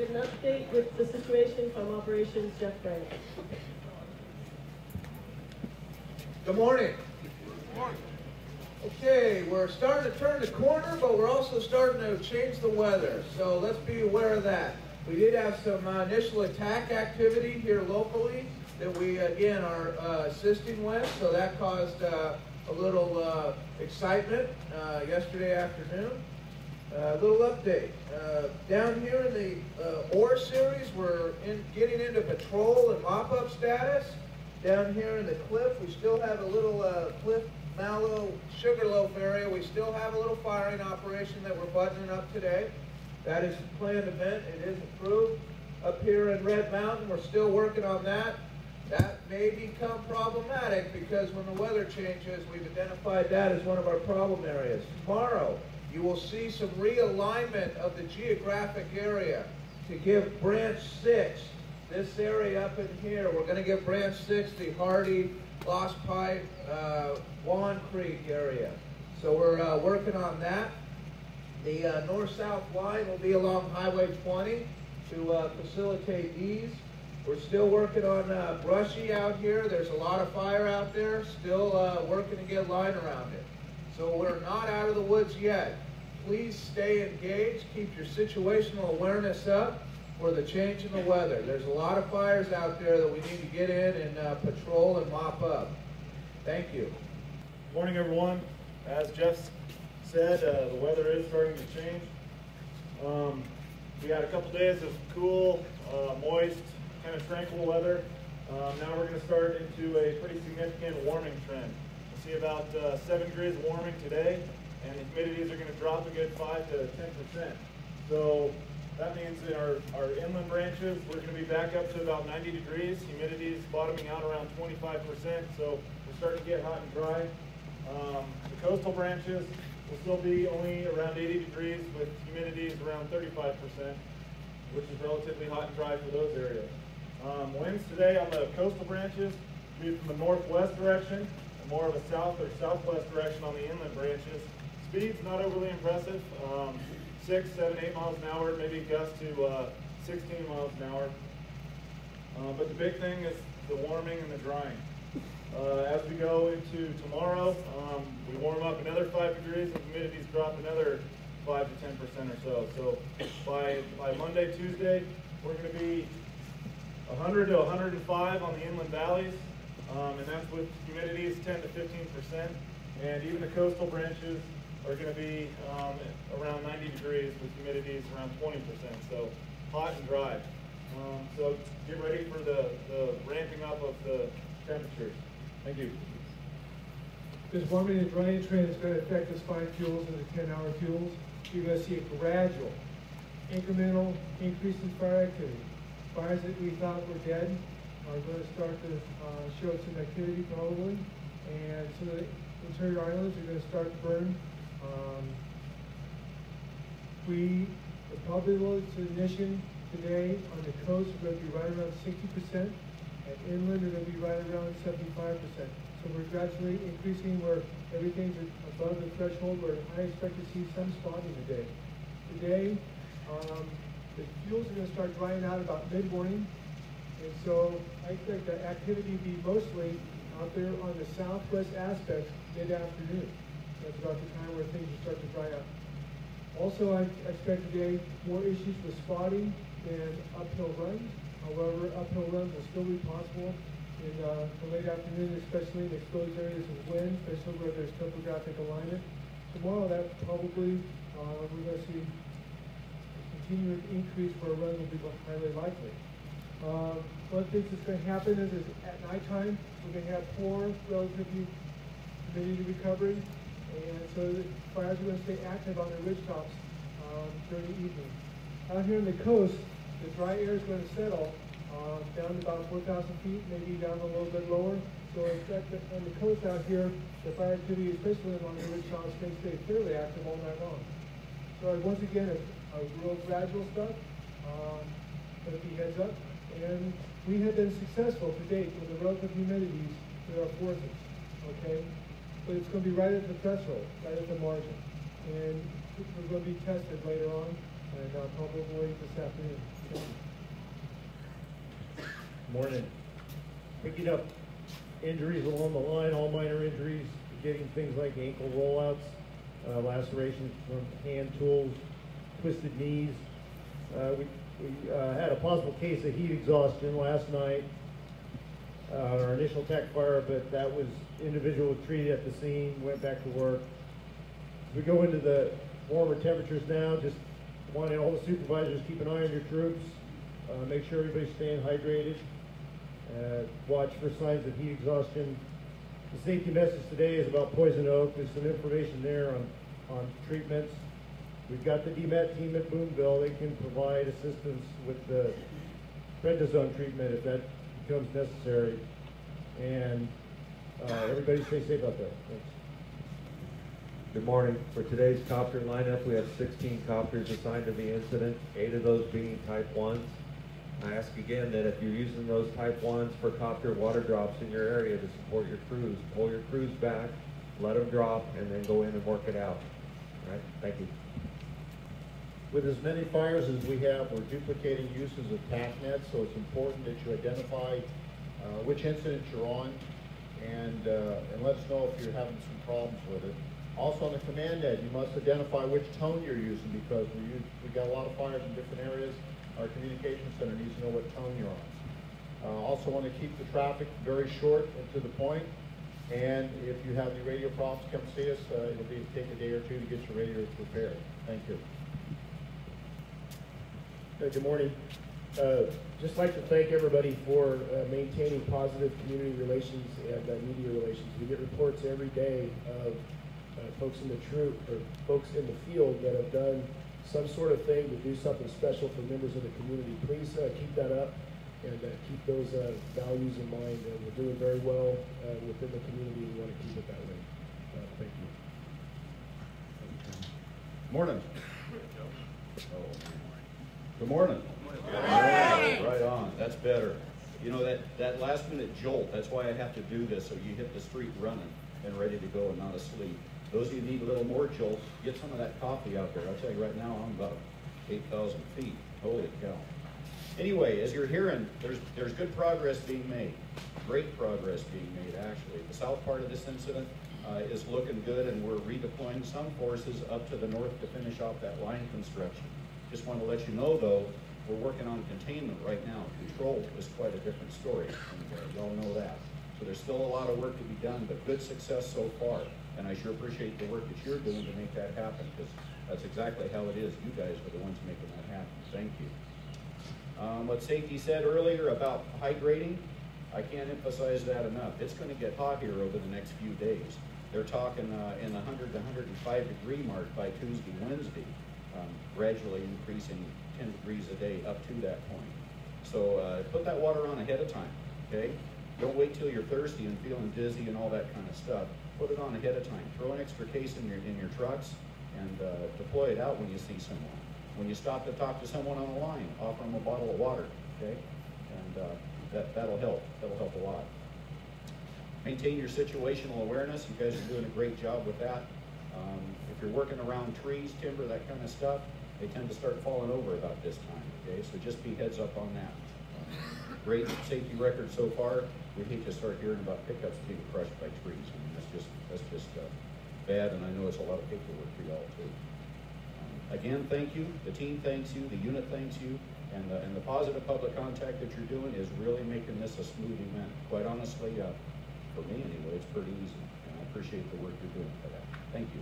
get an update with the situation from Operations Jeff Brandt. Good morning. Good morning. Okay, we're starting to turn the corner, but we're also starting to change the weather. So let's be aware of that. We did have some initial attack activity here locally that we, again, are assisting with. So that caused a little excitement yesterday afternoon. A little update. Down here in the ore series, we're getting into patrol and mop-up status. Down here in the cliff, we still have a little cliff mallow sugarloaf area. We still have a little firing operation that we're buttoning up today. That is a planned event. It is approved. Up here in Red Mountain, we're still working on that. That may become problematic because when the weather changes, we've identified that as one of our problem areas. Tomorrow, you will see some realignment of the geographic area to give Branch 6, this area up in here, we're going to give Branch 6 the Hardy, Lost Pipe, Juan Creek area. So we're working on that. The north-south line will be along Highway 20 to facilitate these. We're still working on brushy out here. There's a lot of fire out there. Still working to get line around it. So we're not out of the woods yet. Please stay engaged. Keep your situational awareness up for the change in the weather. There's a lot of fires out there that we need to get in and patrol and mop up. Thank you. Good morning, everyone. As Jeff said, the weather is starting to change. We had a couple days of cool, moist, kind of tranquil weather. Now we're going to start into a pretty significant warming trend. We'll see about 7 degrees warming today, and the humidities are going to drop a good 5 to 10%. So that means in our inland branches, we're going to be back up to about 90 degrees. Humidity is bottoming out around 25%, so we're starting to get hot and dry. The coastal branches will still be only around 80 degrees with humidities around 35%, which is relatively hot and dry for those areas. Winds today on the coastal branches will be from the northwest direction and more of a south or southwest direction on the inland branches. Speed's not overly impressive, 6, 7, 8 miles an hour, maybe gusts to 16 miles an hour. But the big thing is the warming and the drying. As we go into tomorrow, we warm up another 5 degrees and humidities drop another 5 to 10% or so. So by Monday, Tuesday, we're going to be 100 to 105 on the inland valleys, and that's with humidities 10 to 15%. And even the coastal branches are going to be around 90 degrees with humidities around 20%. So hot and dry. So get ready for the ramping up of the temperatures. Thank you. This warming and drying trend is going to affect the spine fuels and the 10-hour fuels. You're going to see a gradual, incremental increase in fire activity. Fires that we thought were dead are going to start to show some activity probably, and some of the interior islands are going to start to burn. The probability of ignition today on the coast is going to be right around 60%, and inland are going to be right around 75%. So we're gradually increasing where everything's above the threshold where I expect to see some spotting today. Today, the fuels are going to start drying out about mid-morning, and so I expect the activity to be mostly out there on the southwest aspect mid-afternoon. That's about the time where things will start to dry up. Also, I expect today more issues with spotting and uphill runs. However, uphill runs will still be possible in the late afternoon, especially in exposed areas of wind, especially where there's topographic alignment. Tomorrow, that probably, we're going to see continuing increase where runs will be highly likely. One of the things that's going to happen is at nighttime, we're going to have poor relatively humidity recovery, and so the fires are going to stay active on the ridge tops during the evening. Out here on the coast, the dry air is going to settle down to about 4,000 feet, maybe down a little bit lower. So in fact, on the coast out here, the fire activity, especially along the ridge tops, may stay fairly active all night long. So once again, a real gradual stuff, but be heads up. And we have been successful to date with the relative humidities with our forces, okay? But it's going to be right at the threshold, right at the margin. And we're going to be tested later on. and probably this afternoon. Morning. Picking up injuries along the line, all minor injuries, getting things like ankle rollouts, lacerations from hand tools, twisted knees. We had a possible case of heat exhaustion last night. Our initial CalFire, but that was individual treated at the scene, went back to work. As we go into the warmer temperatures now, just wanting all the supervisors keep an eye on your troops, make sure everybody's staying hydrated, watch for signs of heat exhaustion. The safety message today is about poison oak. There's some information there on treatments. We've got the DMAT team at Boonville. They can provide assistance with the prednisone treatment if that becomes necessary. And everybody stay safe out there. Thanks. Good morning. For today's copter lineup, we have 16 copters assigned to the incident, 8 of those being type 1s. I ask again that if you're using those type 1s for copter water drops in your area to support your crews, pull your crews back, let them drop, and then go in and work it out. All right? Thank you. With as many fires as we have, we're duplicating uses of TACnet, so it's important that you identify which incident you're on and let us know if you're having some problems with it. Also on the command end, you must identify which tone you're using because we've got a lot of fires in different areas. Our communication center needs to know what tone you're on. Also want to keep the traffic very short and to the point. And if you have any radio problems, come see us. It'll take a day or two to get your radios repaired. Thank you. Good morning. Just like to thank everybody for maintaining positive community relations and media relations. We get reports every day of folks in the troop or folks in the field that have done some sort of thing to do something special for members of the community. Please keep that up and keep those values in mind. We're doing very well within the community. We want to keep it that way. Thank you. Morning. Good morning. Right on. That's better. You know, that last minute jolt, that's why I have to do this, so you hit the street running and ready to go and not asleep. Those of you need a little more jolt, get some of that coffee out there. I'll tell you right now, I'm about 8,000 feet. Holy cow. Anyway, as you're hearing, there's good progress being made. Great progress being made, actually. The south part of this incident is looking good, and we're redeploying some forces up to the north to finish off that line construction. Just want to let you know, though, we're working on containment right now. Control is quite a different story, and y'all know that. So there's still a lot of work to be done, but good success so far. And I sure appreciate the work that you're doing to make that happen, because that's exactly how it is. You guys are the ones making that happen. Thank you. What Safety said earlier about hydrating, I can't emphasize that enough. It's going to get hot here over the next few days. They're talking in the 100 to 105 degree mark by Tuesday, Wednesday, gradually increasing 10 degrees a day up to that point. So put that water on ahead of time, okay? Don't wait till you're thirsty and feeling dizzy and all that kind of stuff. Put it on ahead of time. Throw an extra case in your trucks and deploy it out when you see someone. When you stop to talk to someone on the line, offer them a bottle of water, okay? And that'll help. That'll help a lot. Maintain your situational awareness. You guys are doing a great job with that. If you're working around trees, timber, that kind of stuff, they tend to start falling over about this time, okay? So just be heads up on that. Great safety record so far. We hate to start hearing about pickups being crushed by trees. I mean, that's just bad, and I know it's a lot of paperwork for y'all too. Again, thank you. The team thanks you. The unit thanks you. And the positive public contact that you're doing is really making this a smooth event. Quite honestly, for me anyway, it's pretty easy. And I appreciate the work you're doing for that. Thank you.